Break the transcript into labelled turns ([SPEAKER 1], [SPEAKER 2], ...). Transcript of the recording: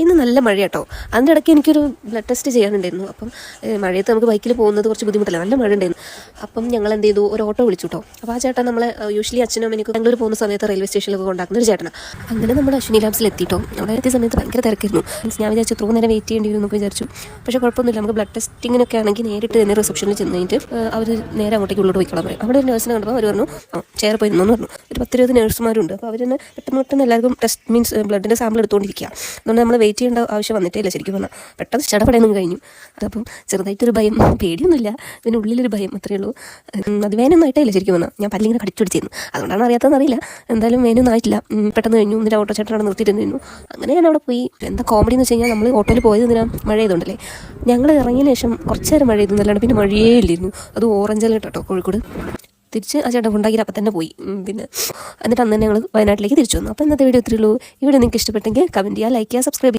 [SPEAKER 1] ഇന്ന് നല്ല മഴ കേട്ടോ. അതിൻ്റെ ഇടയ്ക്ക് എനിക്കൊരു ബ്ലഡ് ടെസ്റ്റ് ചെയ്യാനുണ്ടായിരുന്നു. അപ്പം മഴയത്ത് നമുക്ക് ബൈക്കിൽ പോകുന്നത് കുറച്ച് ബുദ്ധിമുട്ടല്ല, നല്ല മഴ ഉണ്ടായിരുന്നു. അപ്പം ഞങ്ങൾ എന്ത് ചെയ്തു, ഒരു ഓട്ടോ വിളിച്ചു കേട്ടോ. അപ്പോൾ ആ ചേട്ടൻ നമ്മളെ യൂഷ്വലി അച്ഛനും എനിക്ക് ബാംഗ്ലൂർ പോകുന്ന സമയത്ത് റെയിൽവേ സ്റ്റേഷനിലൊക്കെ കൊണ്ടാക്കുന്ന ഒരു ചേട്ടനാണ്. അങ്ങനെ നമ്മുടെ അശ്വിനി ലാബ്സിൽ എത്തിയിട്ടോ. അവിടെ എത്തിയ സമയത്ത് ഭയങ്കര തിരക്കായിരുന്നു. മീൻസ് ഞാൻ വിചാരിച്ചു ഇത്രയും നേരം വെയിറ്റ് ചെയ്യേണ്ടി വരും എന്നൊക്കെ വിചാരിച്ചു. പക്ഷേ കുഴപ്പമൊന്നുമില്ല, നമുക്ക് ബ്ലഡ് ടെസ്റ്റിങ്ങിനൊക്കെ ആണെങ്കിൽ നേരിട്ട് തന്നെ റിസപ്ഷനിൽ ചെന്ന് കഴിഞ്ഞിട്ട് അവർ നേരെ അങ്ങോട്ടേക്ക് ഉള്ളോട്ട് പോയിക്കോളാൻ പറയും. അവിടെ ഒരു നേഴ്സിനെ കണ്ടപ്പോൾ അവർ പറഞ്ഞു ചെയർ പോയി നിന്നു പറഞ്ഞു. ഒരു 10-20 നേഴ്സുമാരുണ്ട്. അപ്പോൾ അവർ തന്നെ പെട്ടെന്ന് എല്ലാവർക്കും ടെസ്റ്റ് മീൻസ് ബ്ലഡിൻ്റെ സാമ്പിൾ എടുത്തുകൊണ്ടിരിക്കുക. അതുകൊണ്ട് നമ്മൾ വെയിറ്റ് ചെയ്യേണ്ട ആവശ്യം വന്നിട്ടില്ല ശരിക്കും പറഞ്ഞാൽ. പെട്ടെന്ന് ചടപടയൊന്നും കഴിഞ്ഞു. അതപ്പം ചെറുതായിട്ടൊരു ഭയം, പേടിയൊന്നുമില്ല, പിന്നെ ഉള്ളിലൊരു ഭയം അത്രയേ ഉള്ളൂ. അത് വേനൊന്നും ആയിട്ടില്ല ശരിക്കും പറഞ്ഞാൽ. ഞാൻ പല്ലിങ്ങനെ കടിച്ചു പിടിച്ചിരുന്നു, അതുകൊണ്ടാണ് അറിയാത്തതെന്ന് അറിയില്ല. എന്തായാലും വേനൊന്നും ആയിട്ടില്ല. പെട്ടെന്ന് കഴിഞ്ഞു. എന്നിട്ട് ഓട്ടോ ചേട്ടനാണ് നിർത്തിയിട്ടുണ്ടായിരുന്നു. അങ്ങനെ ഞാൻ അവിടെ പോയി. എന്താ കോമഡി എന്ന് വെച്ച് കഴിഞ്ഞാൽ നമ്മൾ ഓട്ടോയിൽ പോയത് എന്തിനാണ്, മഴ ചെയ്തുകൊണ്ടല്ലേ. ഞങ്ങൾ ഇറങ്ങിയതിന് ശേഷം കുറച്ച് നേരം മഴ ചെയ്തു എന്നല്ലാണ്ട് പിന്നെ മഴയേ ഇല്ലായിരുന്നു. അത് ഓറഞ്ച് അലേർട്ട് കേട്ടോ കോഴിക്കോട്. തിരിച്ച് ആ ചേട്ടൻ കൊണ്ടാക്കി അപ്പം തന്നെ പോയി. പിന്നെ എന്നിട്ട് അന്ന് തന്നെ ഞങ്ങൾ വയനാട്ടിലേക്ക് തിരിച്ചു വന്നു. അപ്പോൾ ഇന്നത്തെ വീഡിയോ ഇത്രയേ ഉള്ളൂ. ഈ വീഡിയോ നിങ്ങൾക്ക് ഇഷ്ടപ്പെട്ടെങ്കിൽ കമൻറ്റ് ചെയ്യുക, ലൈക്ക് ചെയ്യുക, സബ്സ്ക്രൈബ് ചെയ്യുക.